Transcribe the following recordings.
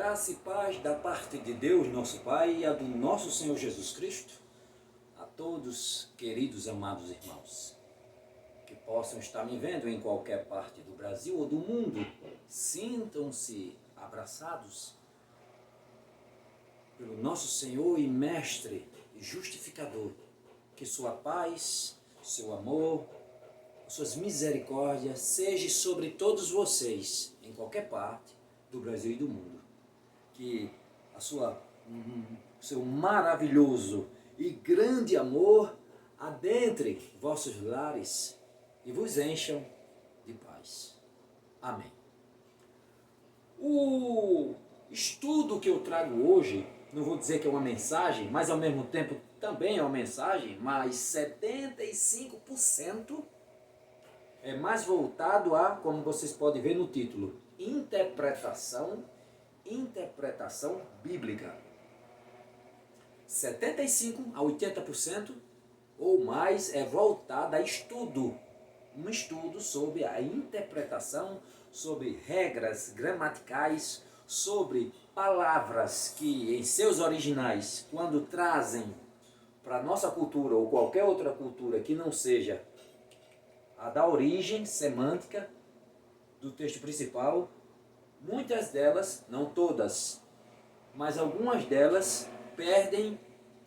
Graça e paz da parte de Deus, nosso Pai, e a do nosso Senhor Jesus Cristo, a todos, queridos, amados irmãos, que possam estar me vendo em qualquer parte do Brasil ou do mundo, sintam-se abraçados pelo nosso Senhor e Mestre e Justificador, que sua paz, seu amor, suas misericórdias seja sobre todos vocês, em qualquer parte do Brasil e do mundo. Que seu maravilhoso e grande amor adentre vossos lares e vos encham de paz. Amém. O estudo que eu trago hoje, não vou dizer que é uma mensagem, mas ao mesmo tempo também é uma mensagem, mas 75% é mais voltado a, como vocês podem ver no título, interpretação bíblica. 75% a 80% ou mais é voltado a estudo. Um estudo sobre a interpretação, sobre regras gramaticais, sobre palavras que em seus originais, quando trazem para a nossa cultura ou qualquer outra cultura que não seja a da origem semântica do texto principal, muitas delas, não todas, mas algumas delas perdem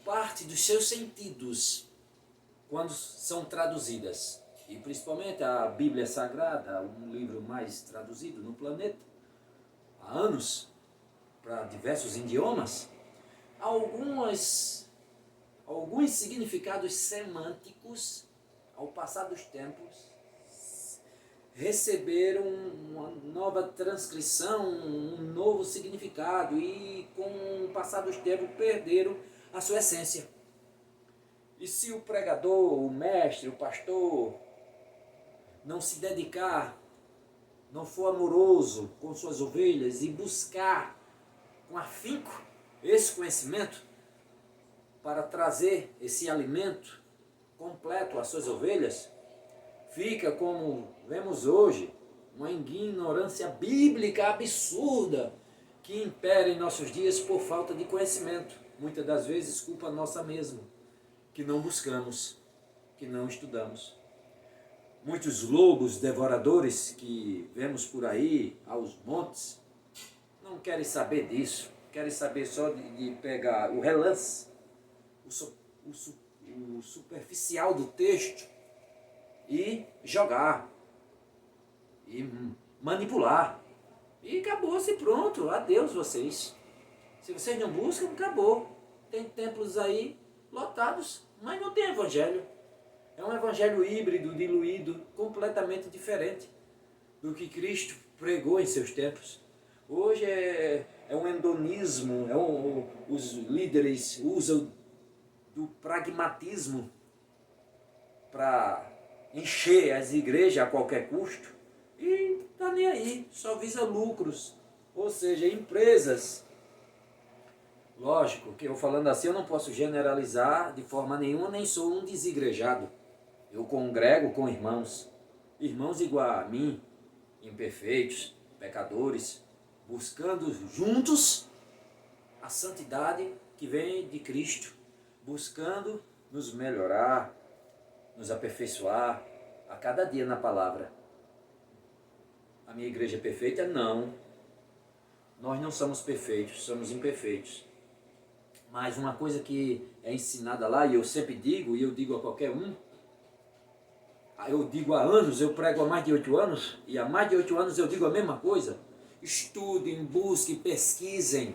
parte dos seus sentidos quando são traduzidas. E principalmente a Bíblia Sagrada, um livro mais traduzido no planeta, há anos, para diversos idiomas, alguns significados semânticos, ao passar dos tempos, receberam uma nova transcrição, um novo significado e com o passar dos tempos perderam a sua essência. E se o pregador, o mestre, o pastor não se dedicar, não for amoroso com suas ovelhas e buscar com afinco esse conhecimento para trazer esse alimento completo às suas ovelhas, fica como vemos hoje, uma ignorância bíblica absurda que impera em nossos dias por falta de conhecimento. Muitas das vezes culpa nossa mesmo, que não buscamos, que não estudamos. Muitos lobos devoradores que vemos por aí, aos montes, não querem saber disso, querem saber só de pegar o relance, o superficial do texto e jogar, e manipular. E acabou-se, pronto, adeus vocês. Se vocês não buscam, acabou. Tem templos aí lotados, mas não tem evangelho. É um evangelho híbrido, diluído, completamente diferente do que Cristo pregou em seus tempos. Hoje é um hedonismo, os líderes usam do pragmatismo para encher as igrejas a qualquer custo e está nem aí, só visa lucros. Ou seja, empresas. Lógico que eu falando assim eu não posso generalizar de forma nenhuma, nem sou um desigrejado. Eu congrego com irmãos igual a mim, imperfeitos, pecadores, buscando juntos a santidade que vem de Cristo, buscando nos melhorar, nos aperfeiçoar a cada dia na palavra. A minha igreja é perfeita? Não. Nós não somos perfeitos, somos imperfeitos. Mas uma coisa que é ensinada lá, e eu sempre digo, e eu digo a qualquer um, eu digo há anos, eu prego há mais de 8 anos, e há mais de 8 anos eu digo a mesma coisa. Estudem, busquem, pesquisem.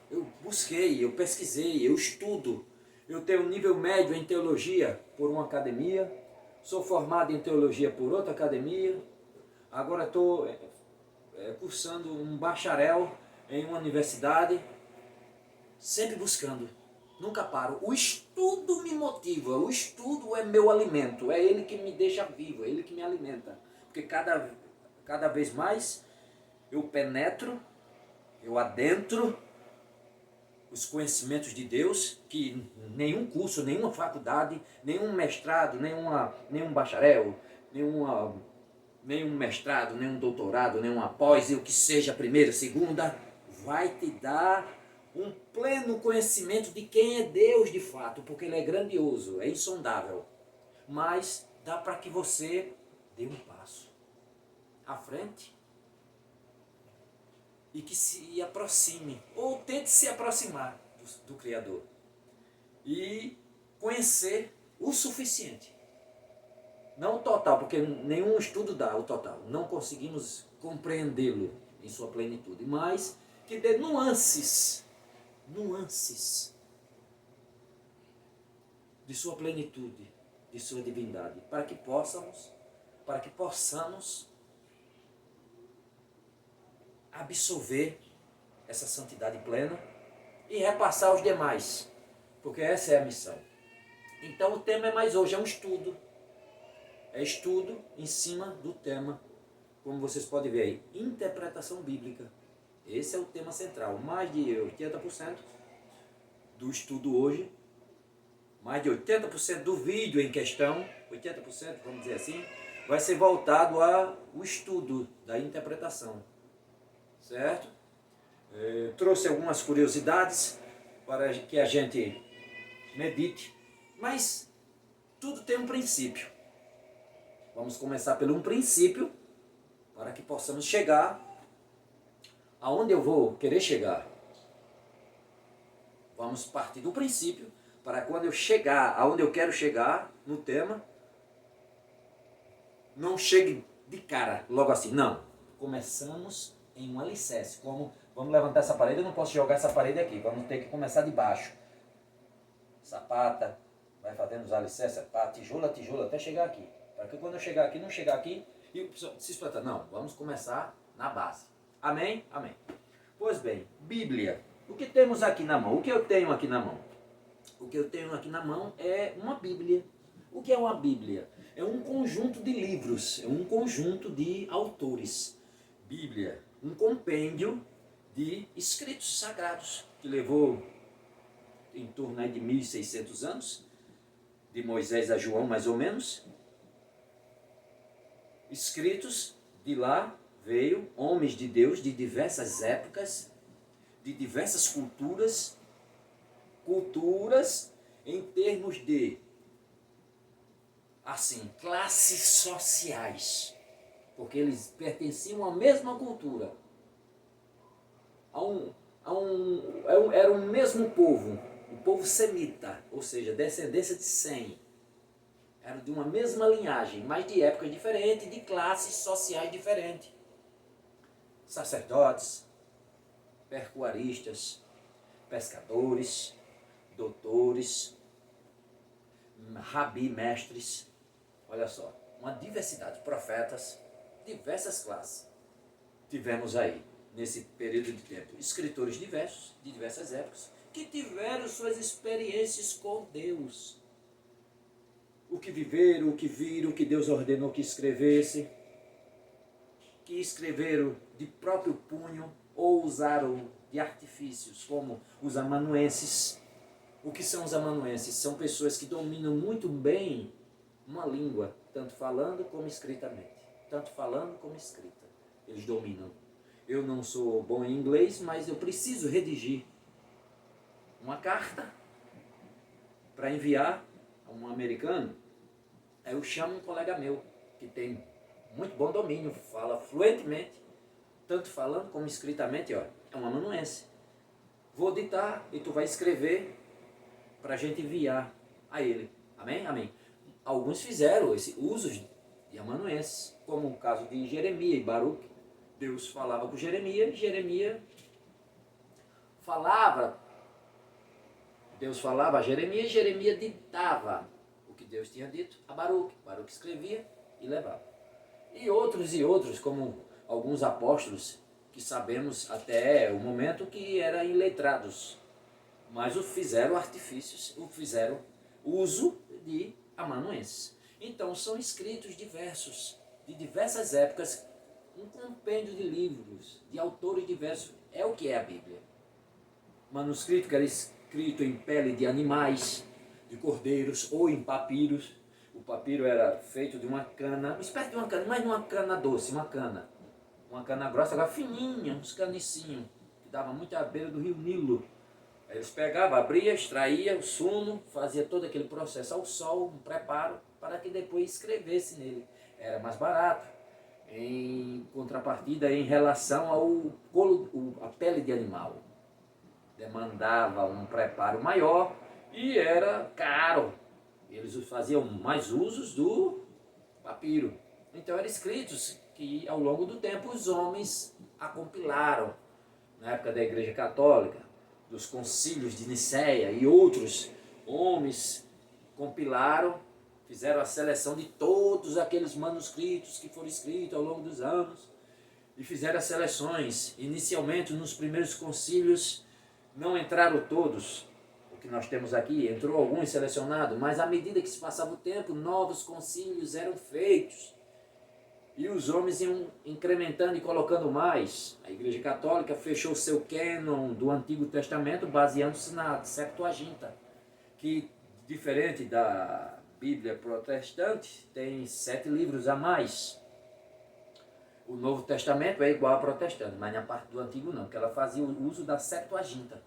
Eu busquei, eu pesquisei, eu estudo. Eu tenho um nível médio em teologia por uma academia, sou formado em teologia por outra academia, agora estou cursando um bacharel em uma universidade, sempre buscando, nunca paro. O estudo me motiva, o estudo é meu alimento, é ele que me deixa vivo, é ele que me alimenta. Porque cada vez mais eu penetro, eu adentro os conhecimentos de Deus, que nenhum curso, nenhuma faculdade, nenhum mestrado, nenhum bacharel, nenhum mestrado, nenhum doutorado, nenhuma pós, e o que seja, primeira, segunda, vai te dar um pleno conhecimento de quem é Deus de fato, porque Ele é grandioso, é insondável. Mas dá para que você dê um passo à frente e que se aproxime, ou tente se aproximar do Criador e conhecer o suficiente. Não o total, porque nenhum estudo dá o total. Não conseguimos compreendê-lo em sua plenitude, mas que dê nuances de sua plenitude, de sua divindade, para que possamos absorver essa santidade plena e repassar aos demais, porque essa é a missão. Então o tema é mais hoje, é um estudo. É estudo em cima do tema, como vocês podem ver aí, interpretação bíblica. Esse é o tema central. Mais de 80% do estudo hoje, mais de 80% do vídeo em questão, 80%, vamos dizer assim, vai ser voltado ao estudo da interpretação. Certo? Trouxe algumas curiosidades para que a gente medite, mas tudo tem um princípio. Vamos começar pelo um princípio, para que possamos chegar aonde eu vou querer chegar. Vamos partir do princípio, para quando eu chegar aonde eu quero chegar no tema, não chegue de cara, logo assim. Não. Começamos em um alicerce. Como vamos levantar essa parede, eu não posso jogar essa parede aqui. Vamos ter que começar de baixo. Sapata, vai fazendo os alicerces, tijolo a tijolo, até chegar aqui. Para que quando eu chegar aqui, não chegar aqui e se espanta. Não, vamos começar na base. Amém? Amém. Pois bem, Bíblia. O que temos aqui na mão? O que eu tenho aqui na mão? O que eu tenho aqui na mão é uma Bíblia. O que é uma Bíblia? É um conjunto de livros, é um conjunto de autores. Bíblia, um compêndio de escritos sagrados, que levou em torno de 1.600 anos, de Moisés a João mais ou menos. Escritos, de lá veio homens de Deus de diversas épocas, de diversas culturas em termos de, assim, classes sociais, porque eles pertenciam à mesma cultura, era o mesmo povo, o povo semita, ou seja, descendência de Sem. Eram de uma mesma linhagem, mas de épocas diferentes, de classes sociais diferentes. Sacerdotes, percuaristas, pescadores, doutores, rabi, mestres. Olha só, uma diversidade, profetas, diversas classes. Tivemos aí, nesse período de tempo, escritores diversos, de diversas épocas, que tiveram suas experiências com Deus. O que viveram, o que viram, o que Deus ordenou que escrevesse, que escreveram de próprio punho ou usaram de artifícios, como os amanuenses. O que são os amanuenses? São pessoas que dominam muito bem uma língua, tanto falando como escritamente. Tanto falando como escrita. Eles dominam. Eu não sou bom em inglês, mas eu preciso redigir uma carta para enviar a um americano. Aí eu chamo um colega meu, que tem muito bom domínio, fala fluentemente, tanto falando como escritamente, ó, é um amanuense. Vou ditar e tu vai escrever para a gente enviar a ele. Amém? Amém. Alguns fizeram esse uso de amanuenses, como o caso de Jeremias e Baruque. Deus falava com Jeremias, Deus falava a Jeremias, Jeremias ditava o que Deus tinha dito a Baruque. Baruque escrevia e levava. E outros, como alguns apóstolos, que sabemos até o momento que eram iletrados, mas fizeram artifícios, fizeram uso de amanuenses. Então são escritos diversos, de diversas épocas, um compêndio de livros, de autores diversos, é o que é a Bíblia. Manuscrito que era escrito em pele de animais, de cordeiros ou em papiros. O papiro era feito de uma cana, uma espécie de uma cana, mas não uma cana doce, uma cana grossa, agora fininha, uns canicinhos, que estava muito à beira do rio Nilo. Aí eles pegavam, abria, extraía o sumo, fazia todo aquele processo ao sol, um preparo, para que depois escrevesse nele. Era mais barato, em contrapartida em relação ao couro, a pele de animal. Demandava um preparo maior e era caro. Eles faziam mais usos do papiro. Então eram escritos que ao longo do tempo os homens a compilaram. Na época da Igreja Católica, dos concílios de Nicéia e outros homens compilaram, fizeram a seleção de todos aqueles manuscritos que foram escritos ao longo dos anos e fizeram as seleções. Inicialmente, nos primeiros concílios, não entraram todos. O que nós temos aqui, entrou alguns selecionados, mas à medida que se passava o tempo, novos concílios eram feitos. E os homens iam incrementando e colocando mais. A Igreja Católica fechou seu cânon do Antigo Testamento baseando-se na Septuaginta, que, diferente da Bíblia protestante, tem 7 livros a mais. O Novo Testamento é igual à protestante, mas na parte do Antigo não, porque ela fazia o uso da Septuaginta,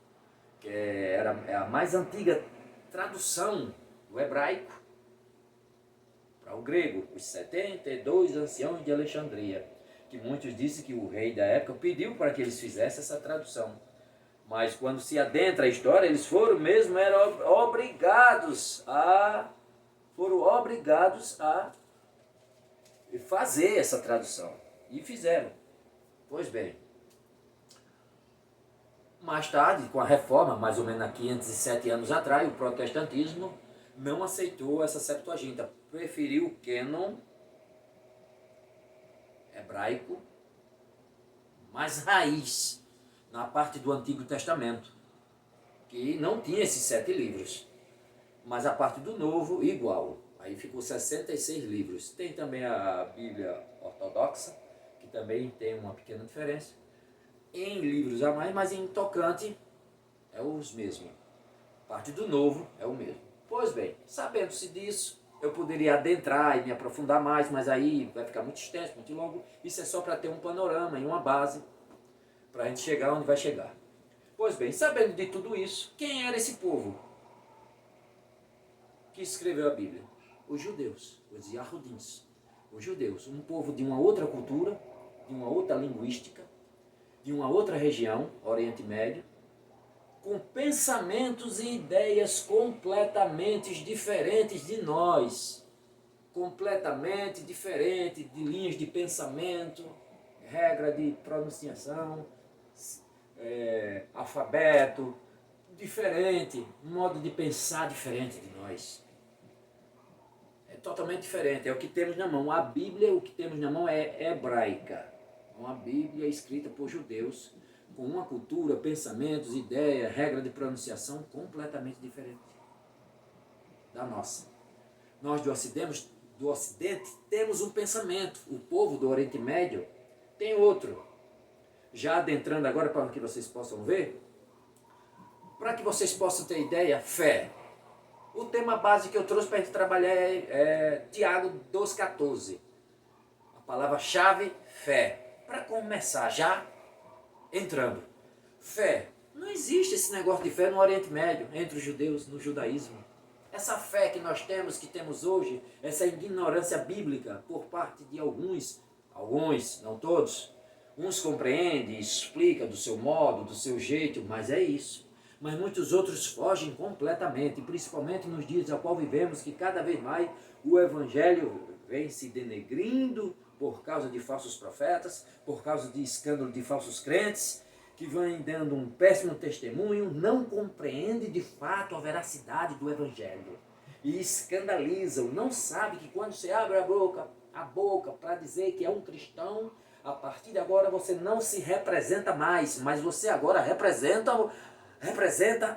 que é a mais antiga tradução do hebraico para o grego, os 72 anciãos de Alexandria, que muitos dizem que o rei da época pediu para que eles fizessem essa tradução. Mas quando se adentra a história, eles eram obrigados a fazer essa tradução. E fizeram. Pois bem, mais tarde, com a reforma, mais ou menos há 507 anos atrás, o protestantismo não aceitou essa Septuaginta, preferiu o cânon hebraico mais raiz, na parte do Antigo Testamento, que não tinha esses 7 livros, mas a parte do Novo igual. Aí ficou 66 livros. Tem também a Bíblia Ortodoxa, que também tem uma pequena diferença, em livros a mais, mas em tocante é os mesmos. A parte do Novo é o mesmo. Pois bem, sabendo-se disso, eu poderia adentrar e me aprofundar mais, mas aí vai ficar muito extenso, muito longo. Isso é só para ter um panorama e uma base para a gente chegar onde vai chegar. Pois bem, sabendo de tudo isso, quem era esse povo que escreveu a Bíblia? Os judeus, os Yahudins. Os judeus, um povo de uma outra cultura, de uma outra linguística, de uma outra região, Oriente Médio, com pensamentos e ideias completamente diferentes de nós, completamente diferente de linhas de pensamento, regra de pronunciação, alfabeto, diferente, modo de pensar diferente de nós. É totalmente diferente, é o que temos na mão. A Bíblia, o que temos na mão é hebraica, uma Bíblia escrita por judeus, com uma cultura, pensamentos, ideias, regra de pronunciação completamente diferente da nossa. Nós do Ocidente temos um pensamento, o povo do Oriente Médio tem outro. Já adentrando agora para que vocês possam ver, para que vocês possam ter ideia, fé. O tema base que eu trouxe para a gente trabalhar é Tiago 2,14. A palavra-chave, fé. Para começar já entrando. Fé. Não existe esse negócio de fé no Oriente Médio, entre os judeus, no judaísmo. Essa fé que nós temos, que temos hoje, essa ignorância bíblica por parte de alguns, não todos, uns compreendem, explicam do seu modo, do seu jeito, mas é isso. Mas muitos outros fogem completamente, principalmente nos dias a qual vivemos, que cada vez mais o Evangelho vem se denegrindo por causa de falsos profetas, por causa de escândalo de falsos crentes, que vêm dando um péssimo testemunho, não compreende de fato a veracidade do Evangelho. E escandalizam, não sabe que quando você abre a boca para dizer que é um cristão, a partir de agora você não se representa mais, mas você agora representa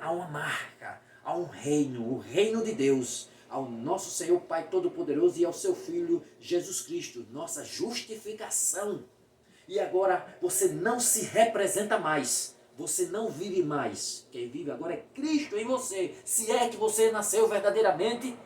a uma marca, a um reino, o reino de Deus, ao nosso Senhor Pai Todo-Poderoso e ao seu Filho Jesus Cristo, nossa justificação. E agora você não se representa mais, você não vive mais. Quem vive agora é Cristo em você, se é que você nasceu verdadeiramente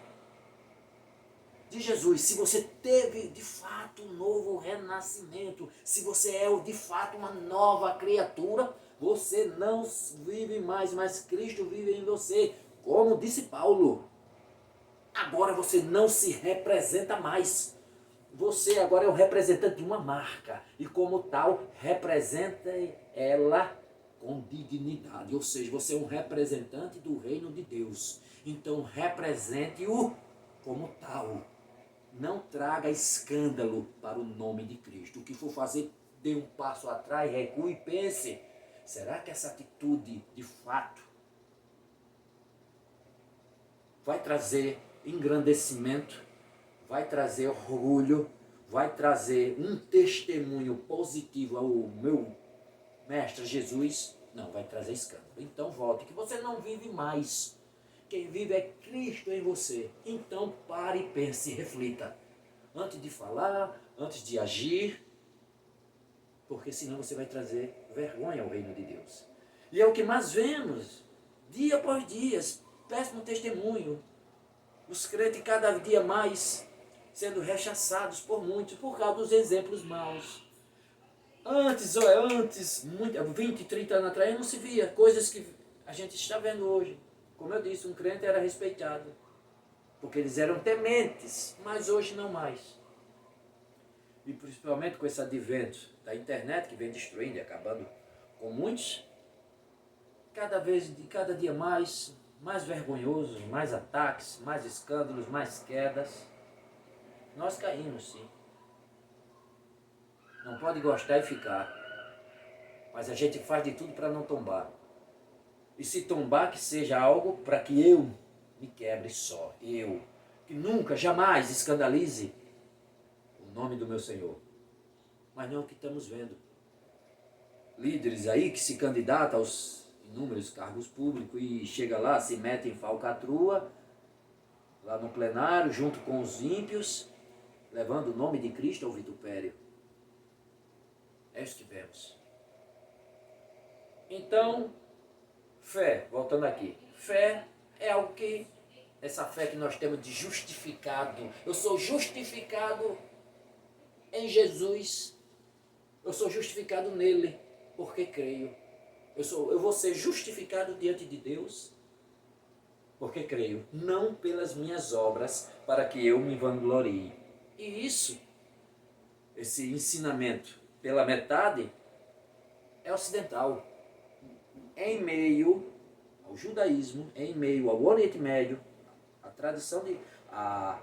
de Jesus, se você teve de fato um novo renascimento, se você é de fato uma nova criatura, Você não vive mais, mas Cristo vive em você. Como disse Paulo, agora você não se representa mais. Você agora é o representante de uma marca. E como tal, representa ela com dignidade. Ou seja, você é um representante do reino de Deus. Então represente-o como tal. Não traga escândalo para o nome de Cristo. O que for fazer, dê um passo atrás, recue e pense. Será que essa atitude, de fato, vai trazer engrandecimento, vai trazer orgulho, vai trazer um testemunho positivo ao meu Mestre Jesus? Não, vai trazer escândalo. Então volte, que você não vive mais. Quem vive é Cristo em você. Então pare e pense, reflita. Antes de falar, antes de agir, porque senão você vai trazer vergonha ao reino de Deus. E é o que mais vemos, dia após dia, péssimo testemunho. Os crentes cada dia mais sendo rechaçados por muitos por causa dos exemplos maus. Antes, 20, 30 anos atrás, não se via coisas que a gente está vendo hoje. Como eu disse, um crente era respeitado, porque eles eram tementes, mas hoje não mais. E principalmente com esse advento da internet, que vem destruindo e acabando com muitos, cada dia mais vergonhoso, mais ataques, mais escândalos, mais quedas. Nós caímos, sim. Não pode gostar e ficar. Mas a gente faz de tudo para não tombar. E se tombar, que seja algo para que eu me quebre só. Eu. Que nunca, jamais escandalize o nome do meu Senhor. Mas não é o que estamos vendo. Líderes aí que se candidatam aos inúmeros cargos públicos e chega lá, se mete em falcatrua, lá no plenário, junto com os ímpios, levando o nome de Cristo ao vitupério. É isso que vemos. Então, fé, voltando aqui. Fé é algo que, essa fé que nós temos de justificado. Eu sou justificado em Jesus. Eu sou justificado nele, porque creio. Eu vou ser justificado diante de Deus, porque creio. Não pelas minhas obras, para que eu me vanglorie. E isso, esse ensinamento pela metade, é ocidental. Em meio ao judaísmo, em meio ao Oriente Médio, a tradição a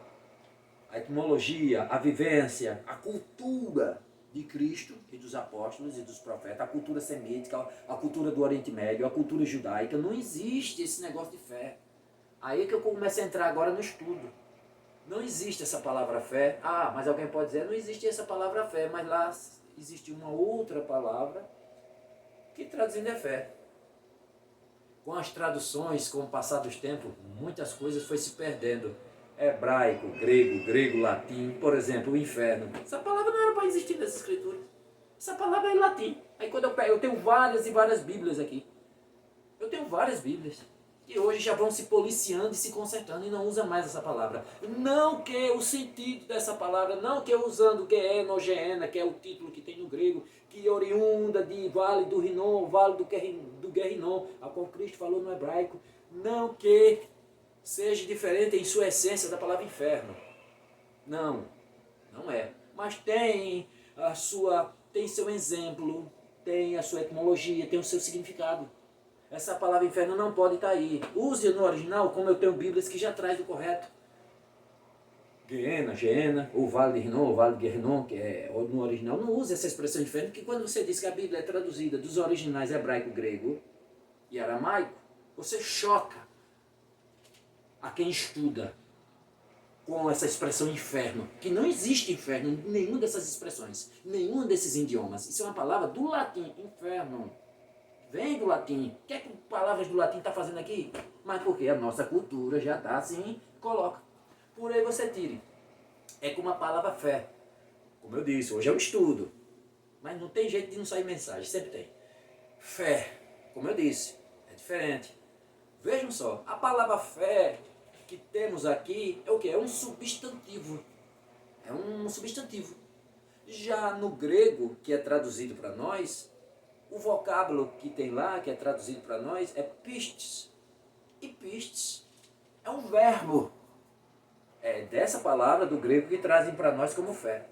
etimologia, a vivência, a cultura de Cristo e dos apóstolos e dos profetas, a cultura semítica, a cultura do Oriente Médio, a cultura judaica, não existe esse negócio de fé. Aí que eu começo a entrar agora no estudo. Não existe essa palavra fé. Ah, mas alguém pode dizer, não existe essa palavra fé, mas lá existe uma outra palavra que traduzindo é fé. Com as traduções, com o passar dos tempos, muitas coisas foi se perdendo. Hebraico, grego, latim, por exemplo, o inferno. Essa palavra não era para existir nessa escritura. Essa palavra é em latim. Aí quando eu tenho várias e várias bíblias aqui. Eu tenho várias bíblias. E hoje já vão se policiando e se consertando e não usa mais essa palavra. Não que o sentido dessa palavra, não que eu usando Geena, que é o título que tem no grego, que oriunda de Vale do Rinom, Vale do Guerrinom, a qual Cristo falou no hebraico, não que seja diferente em sua essência da palavra inferno. Não, não é. Mas tem seu exemplo, tem a sua etimologia, tem o seu significado. Essa palavra inferno não pode estar aí. Use no original, como eu tenho bíblias que já traz o correto. Geena, ou Vale de Rinom, ou Vale de Guerrinom, que é no original. Não use essa expressão inferno, porque quando você diz que a Bíblia é traduzida dos originais hebraico, grego e aramaico, você choca a quem estuda com essa expressão inferno. Que não existe inferno em nenhuma dessas expressões, nenhum desses idiomas. Isso é uma palavra do latim, inferno. Vem do latim. O que é que palavras do latim está fazendo aqui? Mas porque a nossa cultura já está assim, coloca. Por aí você tire. É como a palavra fé. Como eu disse, hoje é um estudo. Mas não tem jeito de não sair mensagem, sempre tem. Fé, como eu disse, é diferente. Vejam só, a palavra fé que temos aqui é o quê? É um substantivo. É um substantivo. Já no grego, que é traduzido para nós, O vocábulo que tem lá, que é traduzido para nós, é pistes. E pistes é um verbo. É dessa palavra do grego que trazem para nós como fé.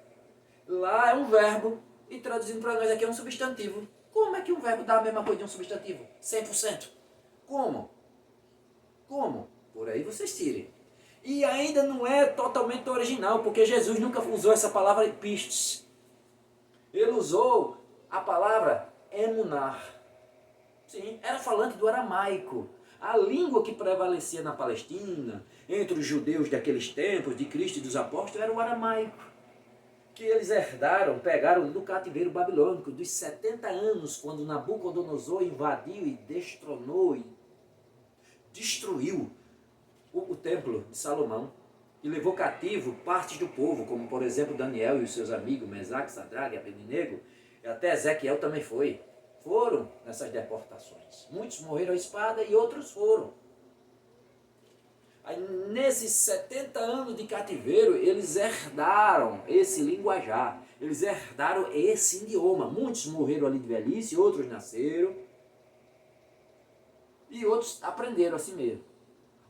Lá é um verbo e traduzindo para nós aqui é um substantivo. Como é que um verbo dá a mesma coisa de um substantivo? 100%. Como? Como? Por aí vocês tirem. E ainda não é totalmente original, porque Jesus nunca usou essa palavra pistes. Ele usou a palavra emunar. Sim, era falante do aramaico. A língua que prevalecia na Palestina, entre os judeus daqueles tempos, de Cristo e dos apóstolos, era o aramaico. Que eles herdaram, pegaram do cativeiro babilônico, dos 70 anos, quando Nabucodonosor invadiu e destronou e destruiu o templo de Salomão e levou cativo partes do povo, como por exemplo Daniel e os seus amigos, Mesaque, Sadraque, Abednego, e até Ezequiel também foram nessas deportações. Muitos morreram à espada e outros foram. Aí, nesses 70 anos de cativeiro, eles herdaram esse linguajar, eles herdaram esse idioma. Muitos morreram ali de velhice, outros nasceram e outros aprenderam assim mesmo.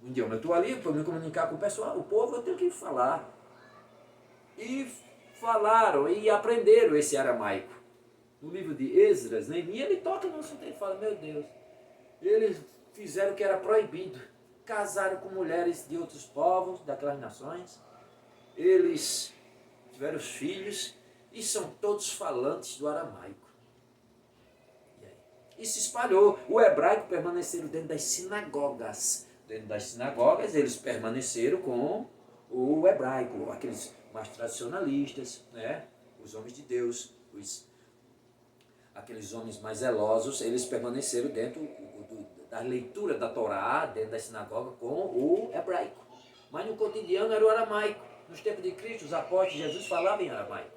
O idioma, eu estou ali para me comunicar com o pessoal, o povo, eu tenho que falar. E falaram e aprenderam esse aramaico. No livro de Esdras, Neemias, ele toca no assunto e fala, meu Deus, eles fizeram o que era proibido. Casaram com mulheres de outros povos, daquelas nações. Eles tiveram filhos e são todos falantes do aramaico. E se espalhou. O hebraico permaneceram dentro das sinagogas. Dentro das sinagogas eles permaneceram com o hebraico, aqueles mais tradicionalistas, né? Os homens de Deus, aqueles homens mais zelosos, eles permaneceram dentro da leitura da Torá, dentro da sinagoga, com o hebraico. Mas no cotidiano era o aramaico. Nos tempos de Cristo, os apóstolos de Jesus falavam em aramaico.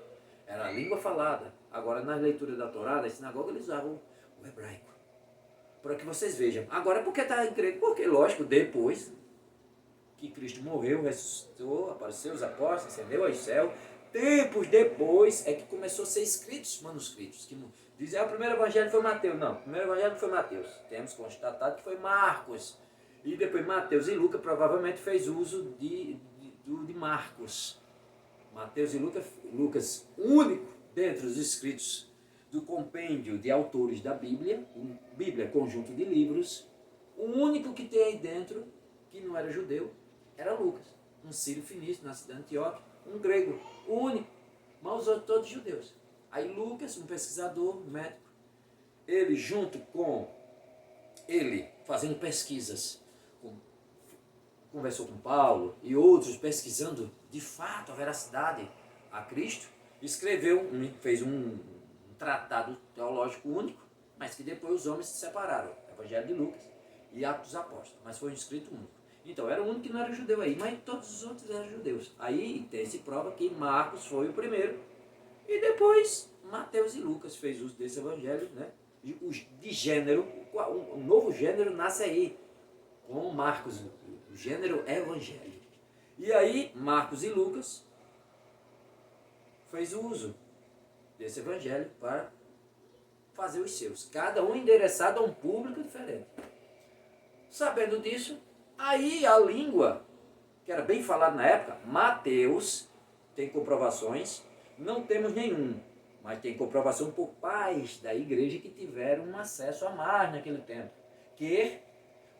Era a língua falada. Agora, na leitura da Torá, da sinagoga, eles usavam o hebraico. Para que vocês vejam. Agora, por que está em grego? Porque, lógico, depois que Cristo morreu, ressuscitou, apareceu os apóstolos, ascendeu ao céu, tempos depois é que começou a ser escritos manuscritos. Que dizem, o primeiro evangelho foi Mateus. Não, o primeiro evangelho não foi Mateus. Temos constatado que foi Marcos. E depois Mateus e Lucas provavelmente fez uso de Marcos. Mateus e Lucas, único dentre os escritos do compêndio de autores da Bíblia, Bíblia, conjunto de livros, o único que tem aí dentro, que não era judeu, era Lucas, um sírio fenício, nascido em Antioquia, um grego, o único, mas os outros todos judeus. Aí Lucas, um pesquisador, um médico, ele fazendo pesquisas, conversou com Paulo e outros pesquisando de fato a veracidade a Cristo, fez um tratado teológico único, mas que depois os homens se separaram, Evangelho de Lucas e Atos dos Apóstolos, mas foi um escrito único. Então era o único que não era judeu aí, mas todos os outros eram judeus. Aí tem-se prova que Marcos foi o primeiro e depois Mateus e Lucas fez uso desse evangelho, né? De gênero, um novo gênero nasce aí, com Marcos, o gênero evangelho. E aí Marcos e Lucas fez uso desse evangelho para fazer os seus, cada um endereçado a um público diferente. Sabendo disso, aí a língua, que era bem falada na época, Mateus, tem comprovações, não temos nenhum, mas tem comprovação por pais da igreja que tiveram um acesso a mais naquele tempo, que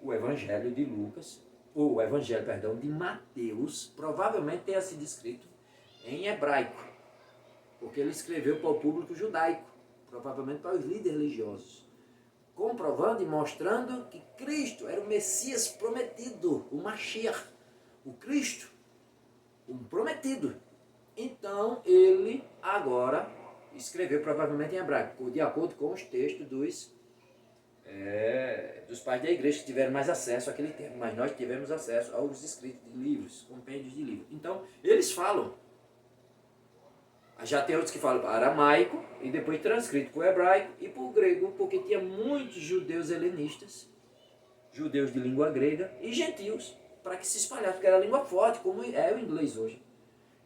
o evangelho de Lucas, ou o evangelho, perdão, de Mateus, provavelmente tenha sido escrito em hebraico, porque ele escreveu para o público judaico, provavelmente para os líderes religiosos, comprovando e mostrando que Cristo era o Messias prometido, o Mashiach, o Cristo, o prometido. Então ele agora escreveu provavelmente em hebraico, de acordo com os textos dos pais da igreja que tiveram mais acesso àquele tempo, mas nós tivemos acesso aos escritos de livros, compêndios de livros. Então eles falam. Já tem outros que falam para aramaico e depois transcrito para o hebraico e para o grego, porque tinha muitos judeus helenistas, judeus de língua grega e gentios, para que se espalhasse, porque era língua forte, como é o inglês hoje.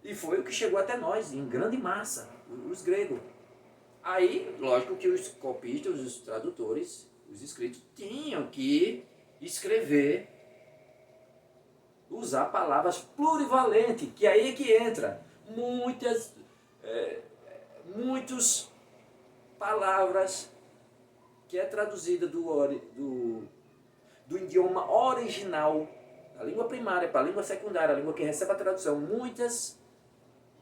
E foi o que chegou até nós, em grande massa, os gregos. Aí, lógico que os copistas, os tradutores, os escritos, tinham que escrever, usar palavras plurivalentes, que aí é que entra muitas palavras que é traduzida do idioma original, da língua primária para a língua secundária, a língua que recebe a tradução. Muitas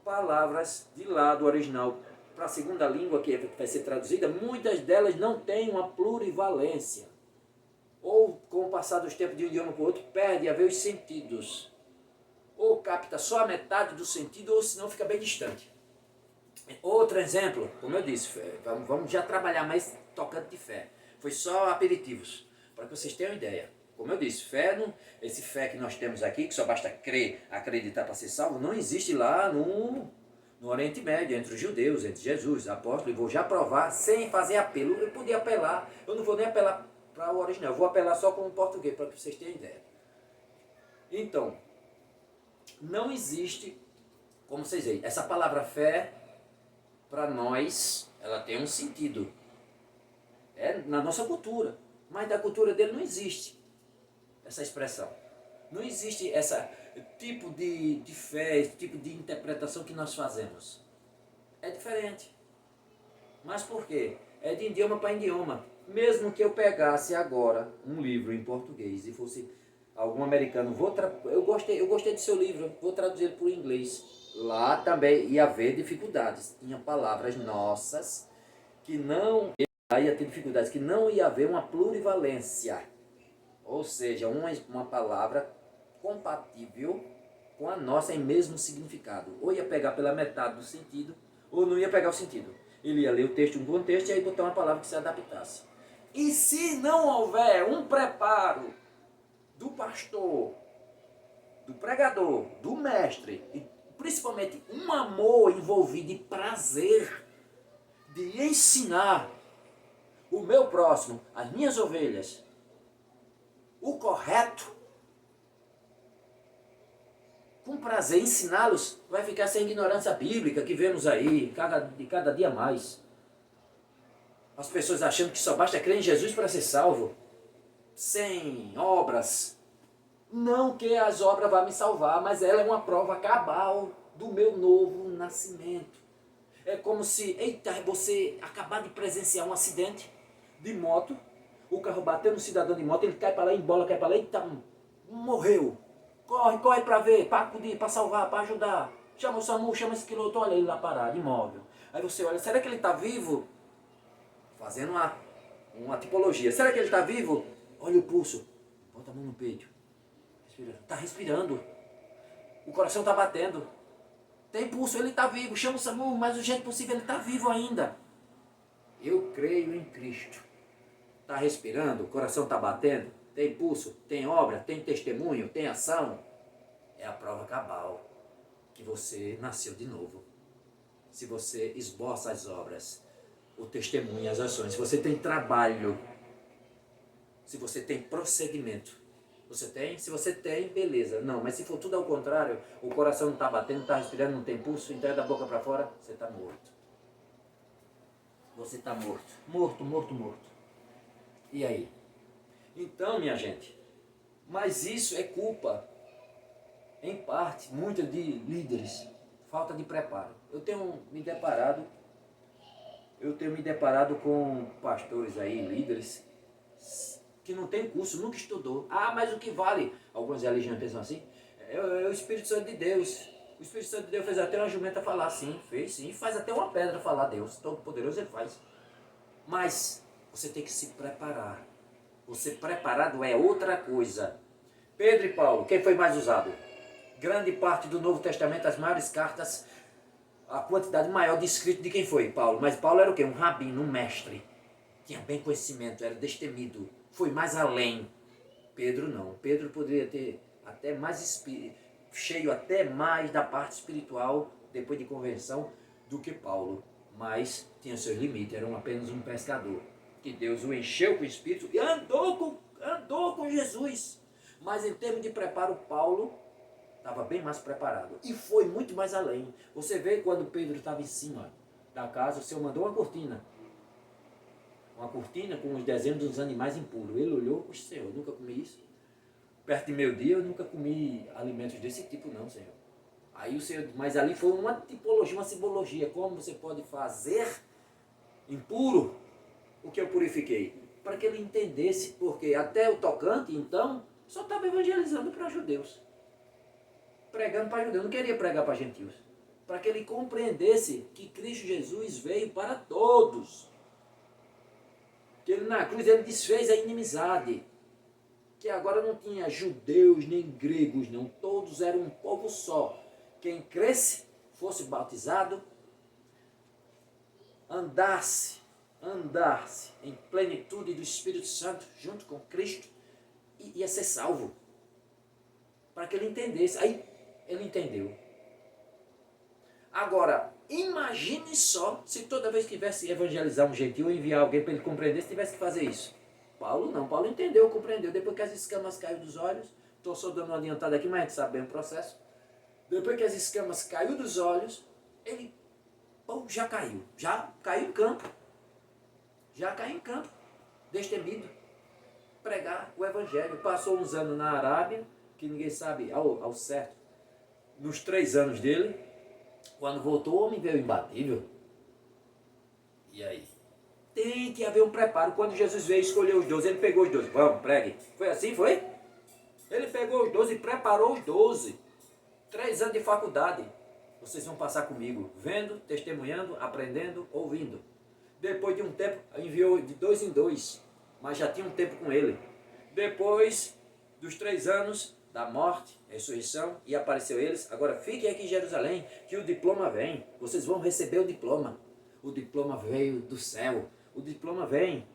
palavras de lá do original para a segunda língua que vai ser traduzida, muitas delas não têm uma plurivalência. Ou, com o passar dos tempos de um idioma para o outro, perde a ver os sentidos. Ou capta só a metade do sentido, ou senão fica bem distante. Outro exemplo, como eu disse, vamos já trabalhar mais tocante de fé. Foi só aperitivos, para que vocês tenham ideia. Como eu disse, esse fé que nós temos aqui, que só basta crer, acreditar para ser salvo, não existe lá no Oriente Médio, entre os judeus, entre Jesus, apóstolos. E vou já provar, sem fazer apelo. Eu podia apelar, eu não vou nem apelar para o original, eu vou apelar só com o português, para que vocês tenham ideia. Então, não existe, como vocês veem, essa palavra fé, para nós, ela tem um sentido. É na nossa cultura, mas da cultura dele não existe essa expressão. Não existe esse tipo de fé, esse tipo de interpretação que nós fazemos. É diferente. Mas por quê? É de idioma para idioma. Mesmo que eu pegasse agora um livro em português e fosse algum americano, eu gostei do seu livro, vou traduzir ele para o inglês. Lá também ia haver dificuldades. Tinha palavras nossas que não ia ter dificuldades, que não ia haver uma plurivalência. Ou seja, uma palavra compatível com a nossa em mesmo significado. Ou ia pegar pela metade do sentido, ou não ia pegar o sentido. Ele ia ler o texto em contexto e aí botar uma palavra que se adaptasse. E se não houver um preparo do pastor, do pregador, do mestre, e principalmente um amor envolvido e prazer de ensinar o meu próximo, as minhas ovelhas, o correto, com prazer ensiná-los, vai ficar sem ignorância bíblica que vemos aí de cada dia mais. As pessoas achando que só basta crer em Jesus para ser salvo, sem obras. Não que as obras vão me salvar, mas ela é uma prova cabal do meu novo nascimento. É como se, você acabar de presenciar um acidente de moto, o carro bateu no cidadão de moto, ele cai para lá, embola, cai para lá, eita, morreu. Corre para ver, para acudir, para salvar, para ajudar. Chama o SAMU, chama esse piloto, olha ele lá parado, imóvel. Aí você olha, será que ele está vivo? Fazendo uma tipologia. Será que ele está vivo? Olha o pulso. Bota a mão no peito. Está respirando. O coração está batendo. Tem pulso, ele está vivo. Chama o SAMU, mas do jeito possível ele está vivo ainda. Eu creio em Cristo. Está respirando, o coração está batendo. Tem pulso, tem obra, tem testemunho, tem ação. É a prova cabal que você nasceu de novo. Se você esboça as obras, o testemunho e as ações, se você tem trabalho, se você tem procedimento. Você tem? Se você tem, beleza. Não, mas se for tudo ao contrário, o coração não está batendo, não está respirando, não tem pulso, entrega da boca para fora, você está morto. Você está morto. Morto, morto, morto. E aí? Então, minha gente, mas isso é culpa, em parte, muita de líderes, falta de preparo. Eu tenho me deparado com pastores aí, líderes, que não tem curso, nunca estudou. Ah, mas o que vale? Algumas religiões pensam assim, é o Espírito Santo de Deus. O Espírito Santo de Deus fez até uma jumenta falar, sim, fez sim, faz até uma pedra falar, Deus, todo poderoso ele faz. Mas você tem que se preparar. Você preparado é outra coisa. Pedro e Paulo, quem foi mais usado? Grande parte do Novo Testamento, as maiores cartas, a quantidade maior de escrito de quem foi? Paulo. Mas Paulo era o quê? Um rabino, um mestre. Tinha bem conhecimento, era destemido. Foi mais além. Pedro não. Pedro poderia ter até mais cheio até mais da parte espiritual, depois de conversão, do que Paulo. Mas tinha seus limites, era apenas um pescador. Que Deus o encheu com o Espírito e andou com Jesus. Mas em termos de preparo, Paulo estava bem mais preparado. E foi muito mais além. Você vê quando Pedro estava em cima da casa, o Senhor mandou uma cortina. Uma cortina com os desenhos dos animais impuros. Ele olhou, poxa, Senhor, eu nunca comi isso. Perto de meio-dia eu nunca comi alimentos desse tipo não, Senhor. Aí o Senhor, mas ali foi uma tipologia, uma simbologia. Como você pode fazer impuro o que eu purifiquei? Para que ele entendesse, porque até o tocante, então, só estava evangelizando para judeus. Pregando para judeus, não queria pregar para gentios. Para que ele compreendesse que Cristo Jesus veio para todos. Que ele na cruz ele desfez a inimizade. Que agora não tinha judeus nem gregos, não. Todos eram um povo só. Quem cresce, fosse batizado, andasse em plenitude do Espírito Santo, junto com Cristo, ia ser salvo. Para que ele entendesse. Aí ele entendeu. Agora, imagine só se toda vez que tivesse evangelizar um gentil ou enviar alguém para ele compreender, se tivesse que fazer isso. Paulo não, Paulo entendeu, compreendeu. Depois que as escamas caíram dos olhos, estou só dando uma adiantada aqui, mas a gente sabe bem o processo. Depois que as escamas caiu dos olhos, ele já caiu em campo. Já caiu em campo, destemido, pregar o evangelho. Passou uns anos na Arábia, que ninguém sabe ao certo, nos 3 anos dele, quando voltou o homem veio imbatível. E aí? Tem que haver um preparo. Quando Jesus veio escolher os 12, ele pegou os 12. Vamos, pregue. Foi assim, foi? Ele pegou os 12 e preparou os 12. 3 anos de faculdade. Vocês vão passar comigo, vendo, testemunhando, aprendendo, ouvindo. Depois de um tempo, enviou de 2 em 2, mas já tinha um tempo com ele. Depois dos 3 anos da morte, ressurreição, e apareceu eles. Agora fiquem aqui em Jerusalém, que o diploma vem. Vocês vão receber o diploma. O diploma veio do céu. O diploma vem.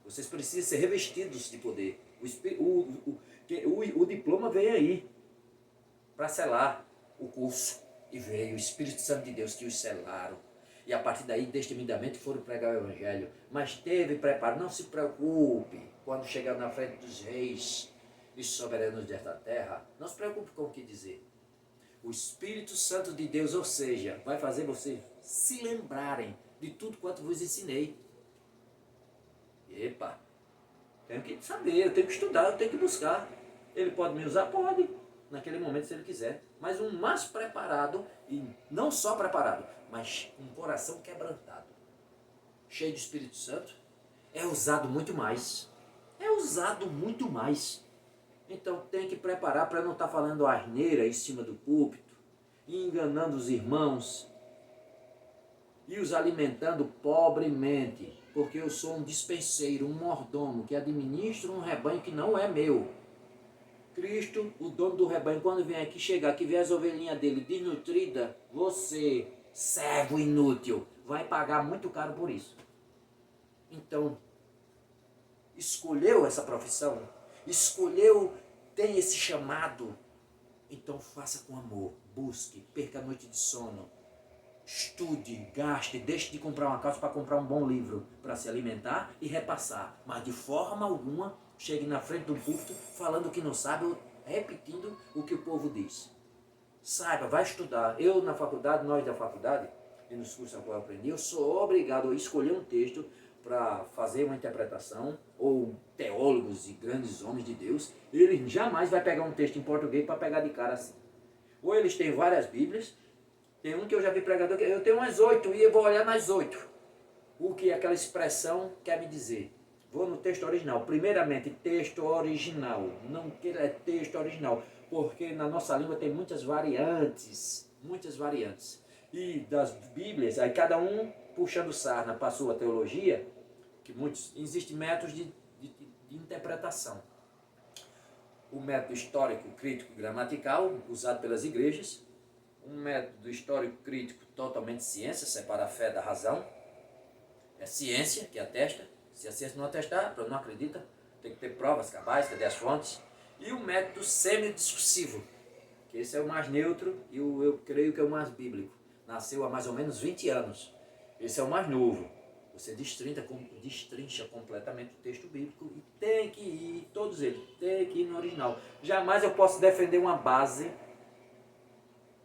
Vocês precisam ser revestidos de poder. O diploma vem aí para selar o curso. E veio o Espírito Santo de Deus que os selaram. E a partir daí, destemidamente, foram pregar o Evangelho. Mas teve preparo. Não se preocupe quando chegar na frente dos reis e soberanos desta terra. Não se preocupe com o que dizer. O Espírito Santo de Deus, ou seja, vai fazer vocês se lembrarem de tudo quanto vos ensinei. Epa, tenho que saber, eu tenho que estudar, eu tenho que buscar. Ele pode me usar? Pode, naquele momento se ele quiser. Mas um mais preparado, e não só preparado, mas um coração quebrantado, cheio de Espírito Santo, é usado muito mais. É usado muito mais. Então tem que preparar para não estar falando asneira em cima do púlpito, enganando os irmãos e os alimentando pobremente, porque eu sou um dispenseiro, um mordomo que administra um rebanho que não é meu. Cristo, o dono do rebanho, quando vem aqui chegar, que vê as ovelhinhas dele desnutrida, você, servo inútil, vai pagar muito caro por isso. Então, escolheu essa profissão, escolheu, tem esse chamado, então faça com amor, busque, perca a noite de sono, estude, gaste, deixe de comprar uma calça para comprar um bom livro, para se alimentar e repassar, mas de forma alguma chegue na frente do púlpito falando o que não sabe ou repetindo o que o povo diz. Saiba, vai estudar. Eu na faculdade, nós da faculdade, e nos cursos que eu aprendi, eu sou obrigado a escolher um texto para fazer uma interpretação, ou teólogos e grandes homens de Deus, eles jamais vai pegar um texto em português para pegar de cara assim. Ou eles têm várias bíblias, tem um que eu já vi pregador, eu tenho umas 8 e eu vou olhar nas 8. O que aquela expressão quer me dizer? Vou no texto original. Primeiramente, texto original. Não queira texto original, porque na nossa língua tem muitas variantes. Muitas variantes. E das Bíblias, aí cada um puxando sarna para a sua teologia, que existem métodos de interpretação. O método histórico, crítico, gramatical, usado pelas igrejas. Um método histórico, crítico, totalmente ciência, separa a fé da razão. É ciência que atesta. Se a ciência não atestar, não acredita, tem que ter provas cabais, cadê as fontes? E o método semidiscursivo, que esse é o mais neutro e eu creio que é o mais bíblico. Nasceu há mais ou menos 20 anos. Esse é o mais novo. Você destrincha completamente o texto bíblico e tem que ir, todos eles, tem que ir no original. Jamais eu posso defender uma base,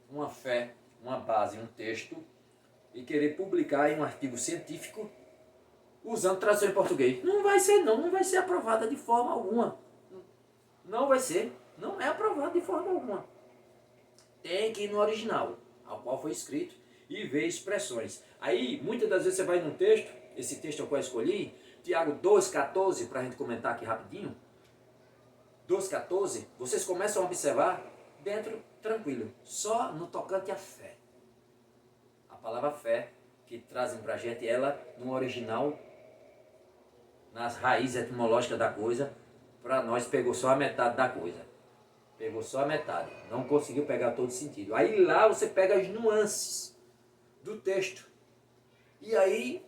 uma fé, uma base, um texto e querer publicar em um artigo científico usando tradução em português. Não vai ser não, não vai ser aprovada de forma alguma. Não vai ser, não é aprovada de forma alguma. Tem que ir no original, ao qual foi escrito, e ver expressões. Aí, muitas das vezes você vai num texto, esse texto é o qual eu escolhi, Tiago 2,14, para a gente comentar aqui rapidinho. 2,14, vocês começam a observar dentro, tranquilo, só no tocante à fé. A palavra fé, que trazem para a gente ela no original, nas raízes etimológicas da coisa, para nós pegou só a metade da coisa. Pegou só a metade, não conseguiu pegar todo o sentido. Aí lá você pega as nuances do texto. E aí,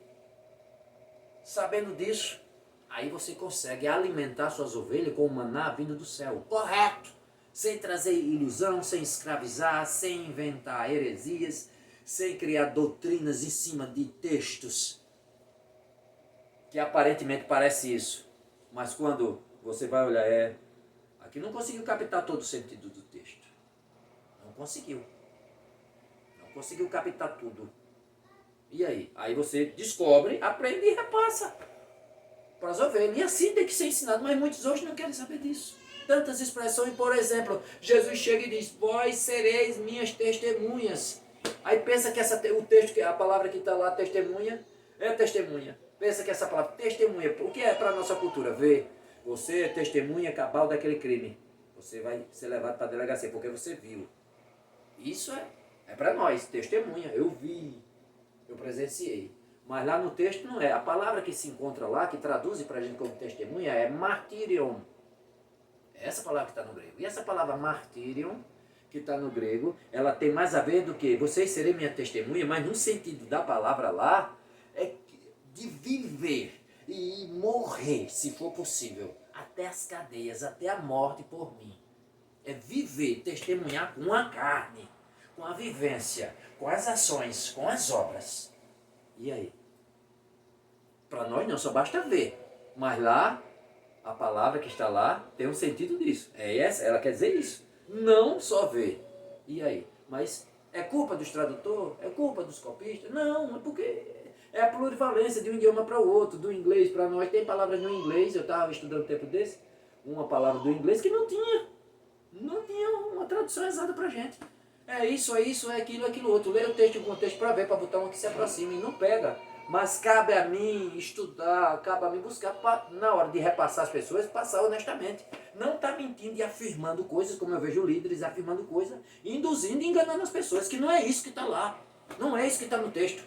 sabendo disso, aí você consegue alimentar suas ovelhas com o maná vindo do céu. Correto! Sem trazer ilusão, sem escravizar, sem inventar heresias, sem criar doutrinas em cima de textos que aparentemente parece isso. Mas quando você vai olhar, aqui não conseguiu captar todo o sentido do texto. Não conseguiu. Não conseguiu captar tudo. E aí? Aí você descobre, aprende e repassa para as ovelhas. E assim tem que ser ensinado, mas muitos hoje não querem saber disso. Tantas expressões, por exemplo, Jesus chega e diz, vós sereis minhas testemunhas. Aí pensa que o texto, a palavra que está lá, testemunha, é testemunha. Pensa que essa palavra, testemunha, o que é para a nossa cultura? Ver, você é testemunha cabal daquele crime. Você vai ser levado para a delegacia, porque você viu. Isso é para nós, testemunha. Eu vi, eu presenciei. Mas lá no texto não é. A palavra que se encontra lá, que traduz para a gente como testemunha, é martyrion. É essa palavra que está no grego. E essa palavra martyrion, que está no grego, ela tem mais a ver do que vocês serem minha testemunha, mas no sentido da palavra lá, é de viver e morrer, se for possível, até as cadeias, até a morte por mim. É viver, testemunhar com a carne, com a vivência, com as ações, com as obras. E aí? Para nós não, só basta ver. Mas lá, a palavra que está lá tem um sentido disso. É essa, ela quer dizer isso. Não só ver. E aí? Mas é culpa dos tradutores? É culpa dos copistas? Não, é porque é a plurivalência de um idioma para o outro, do inglês para nós. Tem palavras no inglês, eu estava estudando um tempo desse, uma palavra do inglês que não tinha uma tradução exata para a gente. É isso, é aquilo, é aquilo outro. Lê o texto em contexto para ver, para botar uma que se aproxime e não pega. Mas cabe a mim estudar, cabe a mim buscar, na hora de repassar as pessoas, passar honestamente. Não está mentindo e afirmando coisas, como eu vejo líderes afirmando coisas, induzindo e enganando as pessoas, que não é isso que está lá. Não é isso que está no texto.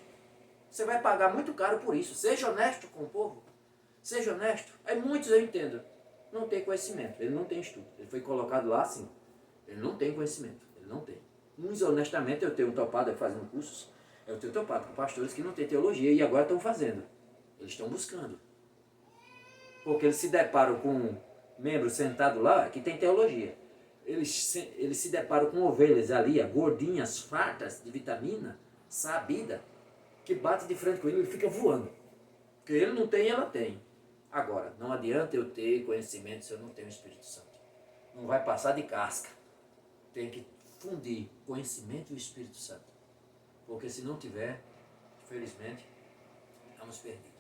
Você vai pagar muito caro por isso. Seja honesto com o povo. Seja honesto. Aí muitos eu entendo. Não tem conhecimento, ele não tem estudo. Ele foi colocado lá assim. Ele não tem conhecimento, ele não tem. Uns, honestamente, eu tenho topado fazendo cursos, eu tenho topado com pastores que não têm teologia e agora estão fazendo. Eles estão buscando. Porque eles se deparam com membros sentados lá que tem teologia. Eles se deparam com ovelhas ali, gordinhas, fartas de vitamina, sabida, que bate de frente com ele e fica voando. Porque ele não tem, ela tem. Agora, não adianta eu ter conhecimento se eu não tenho o Espírito Santo. Não vai passar de casca. Tem que fundir conhecimento e o Espírito Santo. Porque se não tiver, infelizmente, estamos perdidos.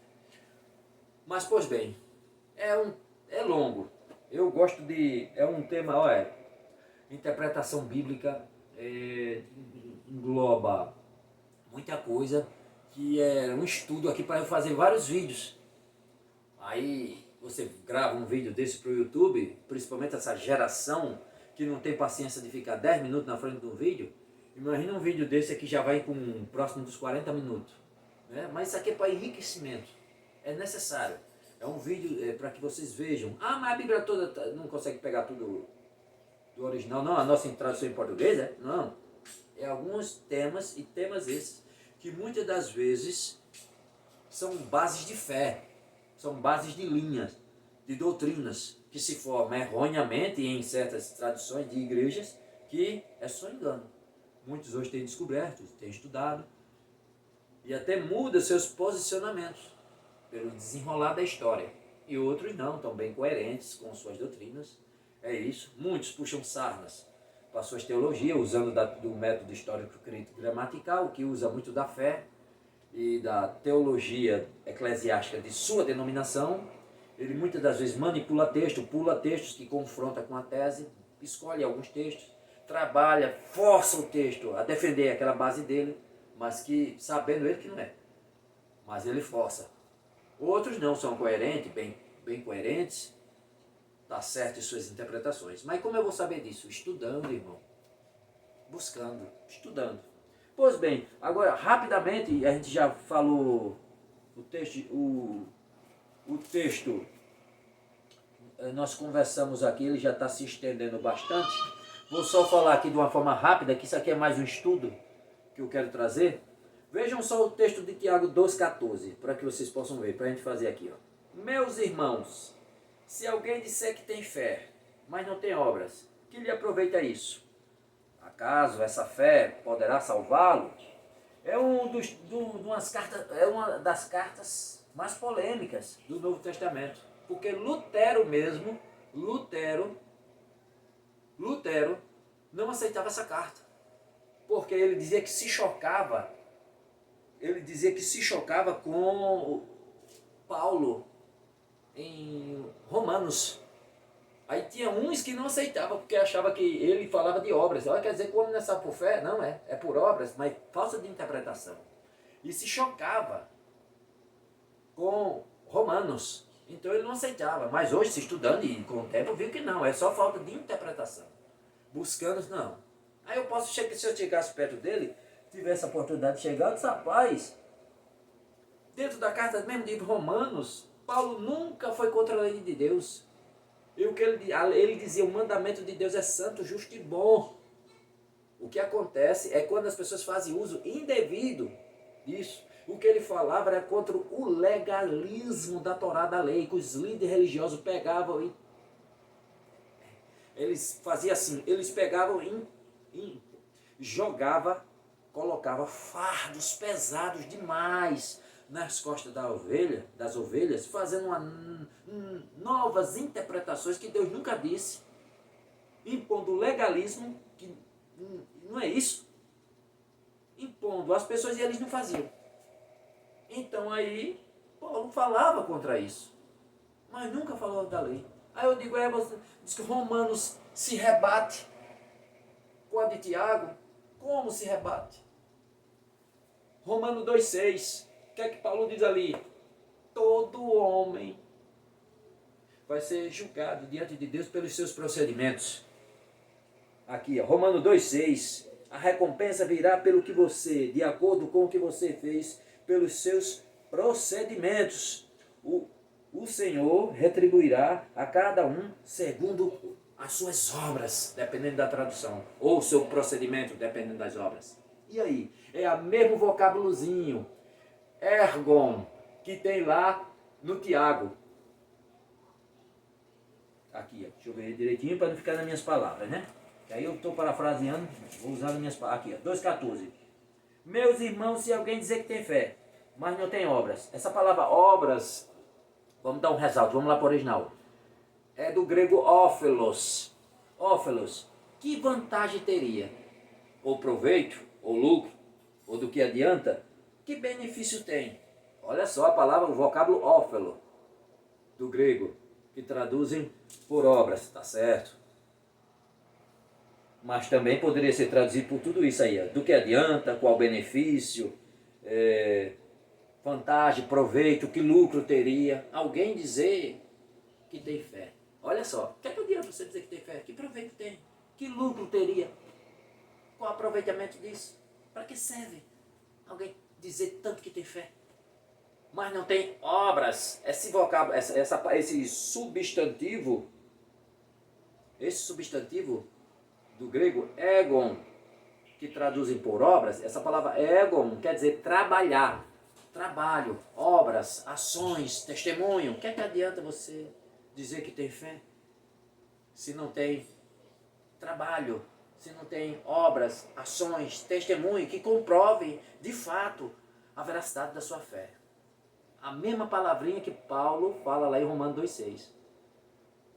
Mas, pois bem, é longo. Eu gosto de... É um tema, olha, interpretação bíblica engloba muita coisa, que é um estudo aqui para eu fazer vários vídeos. Aí você grava um vídeo desse para o YouTube, principalmente essa geração que não tem paciência de ficar 10 minutos na frente de um vídeo. Imagina um vídeo desse aqui já vai com próximo dos 40 minutos. Né? Mas isso aqui é para enriquecimento. É necessário. É um vídeo para que vocês vejam. Ah, mas a Bíblia toda não consegue pegar tudo do original. Não, a nossa tradução em português, Não. É alguns temas, e temas esses, que muitas das vezes são bases de fé. São bases de linhas, de doutrinas, que se formam erroneamente em certas tradições de igrejas, que é só engano. Muitos hoje têm descoberto, têm estudado, e até muda seus posicionamentos pelo desenrolar da história. E outros não, estão bem coerentes com suas doutrinas. É isso. Muitos puxam sarnas para suas teologias, usando do método histórico crítico gramatical, que usa muito da fé, e da teologia eclesiástica de sua denominação, ele muitas das vezes manipula texto, pula textos que confronta com a tese, escolhe alguns textos, trabalha, força o texto a defender aquela base dele, mas que sabendo ele que não é. Mas ele força. Outros não são coerentes, bem coerentes, tá certo em suas interpretações. Mas como eu vou saber disso? Estudando, irmão. Buscando, estudando. Pois bem, agora rapidamente, a gente já falou o texto, nós conversamos aqui, ele já está se estendendo bastante. Vou só falar aqui de uma forma rápida, que isso aqui é mais um estudo que eu quero trazer. Vejam só o texto de Tiago 2,14, para que vocês possam ver, para a gente fazer aqui. Ó. Meus irmãos, se alguém disser que tem fé, mas não tem obras, que lhe aproveita isso? Acaso essa fé poderá salvá-lo? É uma das cartas mais polêmicas do Novo Testamento. Porque Lutero não aceitava essa carta. Porque ele dizia que se chocava com Paulo em Romanos. Aí tinha uns que não aceitavam, porque achavam que ele falava de obras. Olha, quer dizer que o homem não é salvo por fé? Não, é por obras, mas falsa de interpretação. E se chocava com Romanos. Então ele não aceitava. Mas hoje, se estudando e com o tempo, viu que não, é só falta de interpretação. Buscando, não. Aí eu posso chegar, se eu chegasse perto dele, tivesse a oportunidade de chegar, eu disse, rapaz, dentro da carta mesmo de Romanos, Paulo nunca foi contra a lei de Deus. E o que ele dizia, o mandamento de Deus é santo, justo e bom. O que acontece é quando as pessoas fazem uso indevido disso. O que ele falava era contra o legalismo da Torá, da lei, que os líderes religiosos pegavam e eles faziam assim, eles pegavam e jogavam, colocavam fardos pesados demais nas costas das ovelhas, fazendo novas interpretações que Deus nunca disse, impondo legalismo, que não é isso, impondo às pessoas e eles não faziam. Então aí, Paulo falava contra isso, mas nunca falou da lei. Aí eu digo, você diz que Romanos se rebate com a de Tiago. Como se rebate? Romanos 2,6. O que é que Paulo diz ali? Todo homem vai ser julgado diante de Deus pelos seus procedimentos. Aqui, ó, Romanos 2,6. A recompensa virá pelo que você, de acordo com o que você fez, pelos seus procedimentos. O Senhor retribuirá a cada um segundo as suas obras, dependendo da tradução, ou o seu procedimento, dependendo das obras. E aí? É o mesmo vocábulozinho, ergon, que tem lá no Tiago. Aqui, ó, deixa eu ver direitinho para não ficar nas minhas palavras, né? Que aí eu estou parafraseando, vou usar as minhas palavras. Aqui, ó, 2,14. Meus irmãos, se alguém dizer que tem fé, mas não tem obras. Essa palavra obras, vamos dar um ressalto, vamos lá para o original. É do grego ófelos. Ófelos. Que vantagem teria? Ou proveito, ou lucro, ou do que adianta? Que benefício tem? Olha só a palavra, o vocábulo ófelo, do grego, que traduzem por obras, tá certo? Mas também poderia ser traduzido por tudo isso aí, ó. Do que adianta, qual benefício, vantagem, proveito, que lucro teria. Alguém dizer que tem fé. Olha só, o que é que adianta você dizer que tem fé? Que proveito tem? Que lucro teria? Qual o aproveitamento disso? Para que serve alguém dizer tanto que tem fé, mas não tem obras? Esse vocábulo, esse substantivo do grego egon, que traduzem por obras, essa palavra egon quer dizer trabalhar, trabalho, obras, ações, testemunho. O que é que adianta você dizer que tem fé se não tem trabalho, se não tem obras, ações, testemunho que comprovem de fato a veracidade da sua fé? A mesma palavrinha que Paulo fala lá em Romanos 2,6.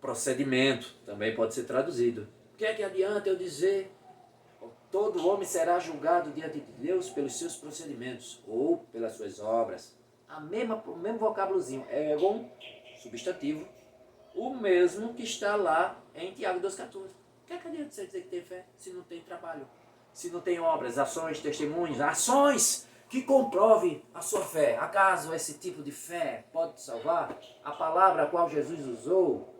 Procedimento também pode ser traduzido. O que é que adianta eu dizer todo homem será julgado diante de Deus pelos seus procedimentos ou pelas suas obras. O mesmo vocábulozinho, egon, substantivo, o mesmo que está lá em Tiago 2,14. O que adianta você dizer que tem fé se não tem trabalho? Se não tem obras, ações, testemunhos, ações que comprove a sua fé. Acaso esse tipo de fé pode te salvar? A palavra a qual Jesus usou,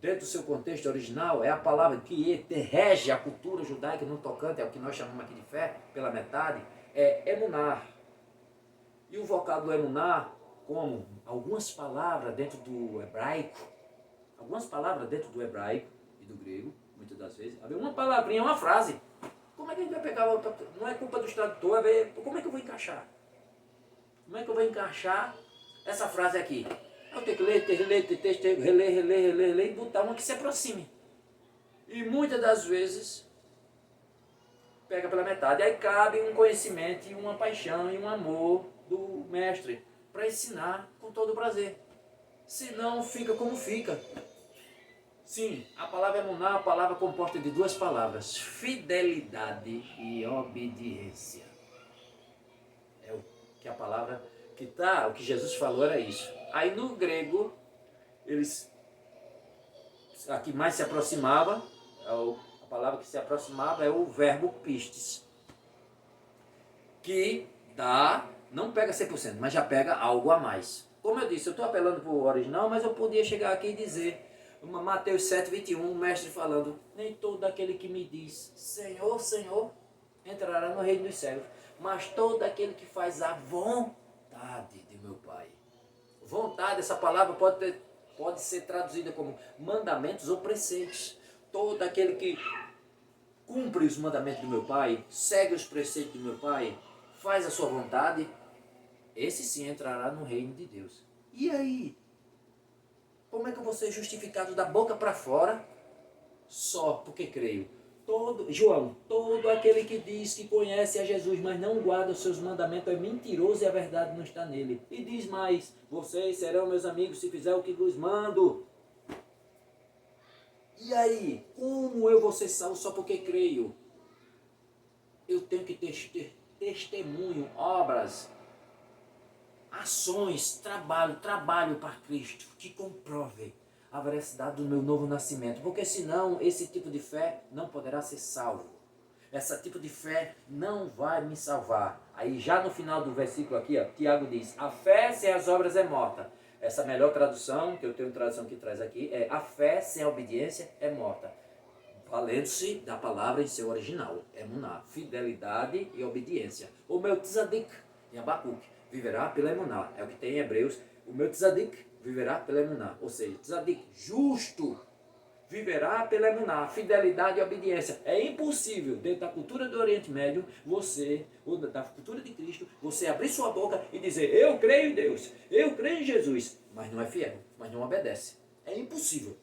dentro do seu contexto original, é a palavra que rege a cultura judaica no tocante, é o que nós chamamos aqui de fé, pela metade, é emunar. E o vocábulo emunar, como algumas palavras dentro do hebraico e do grego, muitas das vezes, uma palavrinha, uma frase. Como é que a gente vai pegar? Não é culpa dos tradutores, é ver como é que eu vou encaixar? Como é que eu vou encaixar essa frase aqui? Eu tenho que reler e botar uma que se aproxime. E muitas das vezes pega pela metade. Aí cabe um conhecimento e uma paixão e um amor do mestre para ensinar com todo prazer. Senão fica como fica. Sim, a palavra emuná, a palavra composta de duas palavras, fidelidade e obediência. É o que a palavra que tá, o que Jesus falou era isso. Aí no grego, a que mais se aproximava, a palavra que se aproximava é o verbo pistes, que dá, não pega 100%, mas já pega algo a mais. Como eu disse, eu estou apelando para o original, mas eu podia chegar aqui e dizer, Mateus 7,21, o mestre falando, nem todo aquele que me diz, Senhor, Senhor, entrará no reino dos céus, mas todo aquele que faz a vontade de meu Pai. Vontade, essa palavra pode ser traduzida como mandamentos ou preceitos. Todo aquele que cumpre os mandamentos do meu Pai, segue os preceitos do meu Pai, faz a sua vontade, esse sim entrará no reino de Deus. E aí? Como é que eu vou ser justificado da boca para fora só porque creio? João, todo aquele que diz que conhece a Jesus, mas não guarda os seus mandamentos é mentiroso e a verdade não está nele. E diz mais, vocês serão meus amigos se fizer o que vos mando. E aí, como eu vou ser salvo só porque creio? Eu tenho que ter testemunho, obras, ações, trabalho para Cristo, que comprove a veracidade do meu novo nascimento, porque senão esse tipo de fé não poderá ser salvo. Esse tipo de fé não vai me salvar. Aí já no final do versículo aqui, ó, Tiago diz, a fé sem as obras é morta. Essa melhor tradução, que eu tenho tradução que traz aqui, é a fé sem a obediência é morta. Valendo-se da palavra em seu original, emuná, fidelidade e obediência. O meu tzadik, em Abacuque, viverá pela emuná. É o que tem em Hebreus. O meu tzadik viverá pela emuná. Ou seja, tzadik, justo, viverá pela emuná. Fidelidade e obediência. É impossível, dentro da cultura do Oriente Médio, ou da cultura de Cristo, você abrir sua boca e dizer, eu creio em Deus, eu creio em Jesus, mas não é fiel, mas não obedece. É impossível.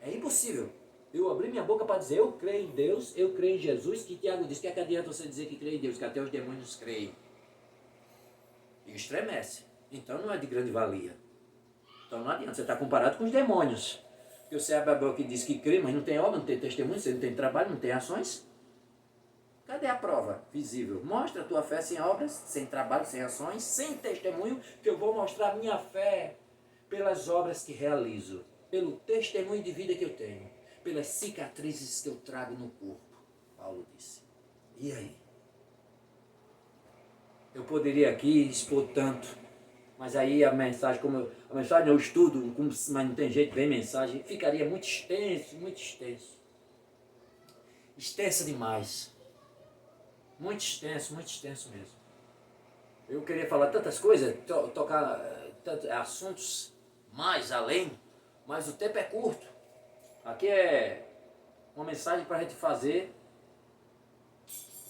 É impossível. Eu abri minha boca para dizer, eu creio em Deus, eu creio em Jesus, que Tiago diz, que adianta você dizer que crê em Deus, que até os demônios creem. E estremece. Então não é de grande valia. Então não adianta, você está comparado com os demônios. Porque você abre a boca e diz que crê, mas não tem obra, não tem testemunho, você não tem trabalho, não tem ações. Cadê a prova visível? Mostra a tua fé sem obras, sem trabalho, sem ações, sem testemunho, que eu vou mostrar a minha fé pelas obras que realizo, pelo testemunho de vida que eu tenho, pelas cicatrizes que eu trago no corpo, Paulo disse. E aí? Eu poderia aqui expor tanto, mas aí a mensagem, a mensagem eu estudo, mas não tem jeito, vem mensagem, ficaria muito extenso, muito extenso. Extensa demais. Muito extenso mesmo. Eu queria falar tantas coisas, tocar tantos assuntos mais além, mas o tempo é curto. Aqui é uma mensagem para a gente fazer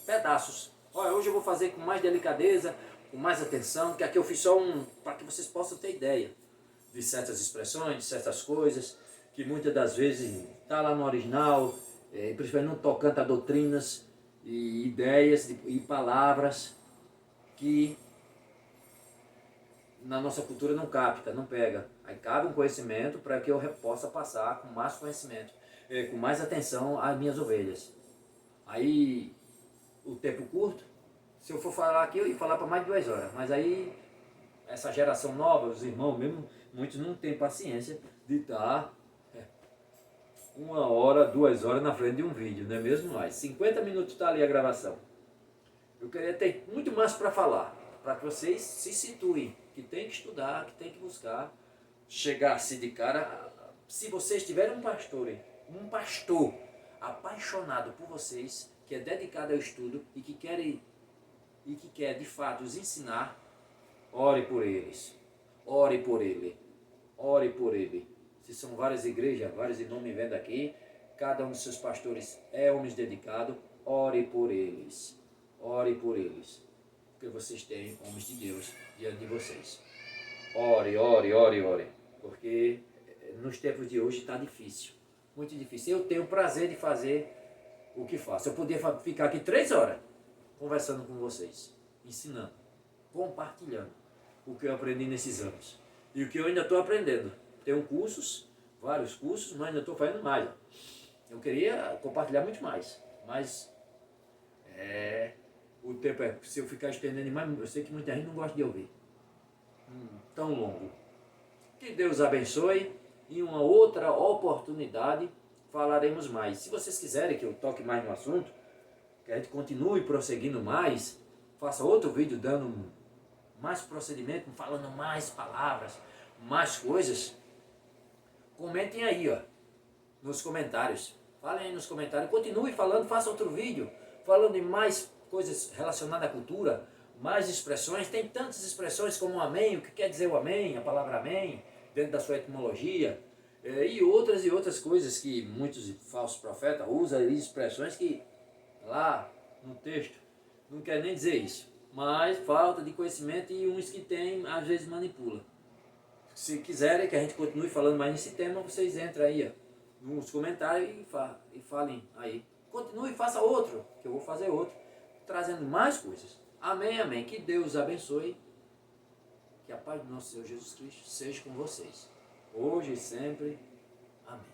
pedaços. Olha, hoje eu vou fazer com mais delicadeza, com mais atenção, que aqui eu fiz só para que vocês possam ter ideia de certas expressões, de certas coisas, que muitas das vezes está lá no original, principalmente no tocante a doutrinas e ideias e palavras que na nossa cultura não capta, não pega. Aí cabe um conhecimento para que eu possa passar com mais conhecimento, com mais atenção às minhas ovelhas. Aí o tempo curto, se eu for falar aqui, eu ia falar para mais de 2 horas. Mas aí, essa geração nova, os irmãos mesmo, muitos não têm paciência de estar 1 hora, 2 horas na frente de um vídeo, não é mesmo? Mais 50 minutos está ali a gravação. Eu queria ter muito mais para falar, para que vocês se situem, que tem que estudar, que tem que buscar, chegar-se de cara. Se vocês tiverem um pastor apaixonado por vocês, que é dedicado ao estudo e que quer de fato os ensinar, ore por eles, ore por ele, ore por ele. Se são várias igrejas, vários irmãos me vendo aqui, cada um dos seus pastores é homens dedicados, ore por eles, porque vocês têm homens de Deus diante de vocês. Ore, ore, ore, ore, porque nos tempos de hoje está difícil, muito difícil. Eu tenho o prazer de fazer o que faço. Eu podia ficar aqui 3 horas conversando com vocês, ensinando, compartilhando o que eu aprendi nesses anos e o que eu ainda estou aprendendo. Tenho cursos, vários cursos, mas ainda estou fazendo mais. Eu queria compartilhar muito mais, mas o tempo se eu ficar estendendo demais, eu sei que muita gente não gosta de ouvir. Tão longo. Que Deus abençoe. Em uma outra oportunidade falaremos mais. Se vocês quiserem que eu toque mais no assunto, que a gente continue prosseguindo mais, faça outro vídeo dando mais procedimento, falando mais palavras, mais coisas, comentem aí, nos comentários. Falem aí nos comentários. Continue falando, faça outro vídeo falando de mais coisas relacionadas à cultura, mais expressões. Tem tantas expressões como o amém, o que quer dizer o amém, a palavra amém, dentro da sua etimologia, e outras coisas que muitos falsos profetas usam ali, expressões que lá no texto não quer nem dizer isso, mas falta de conhecimento e uns que tem às vezes manipula. Se quiserem que a gente continue falando mais nesse tema, vocês entram aí nos comentários e falem aí. Continue e faça outro, que eu vou fazer outro, trazendo mais coisas. Amém, amém. Que Deus abençoe. Que a paz do nosso Senhor Jesus Cristo seja com vocês, hoje e sempre. Amém.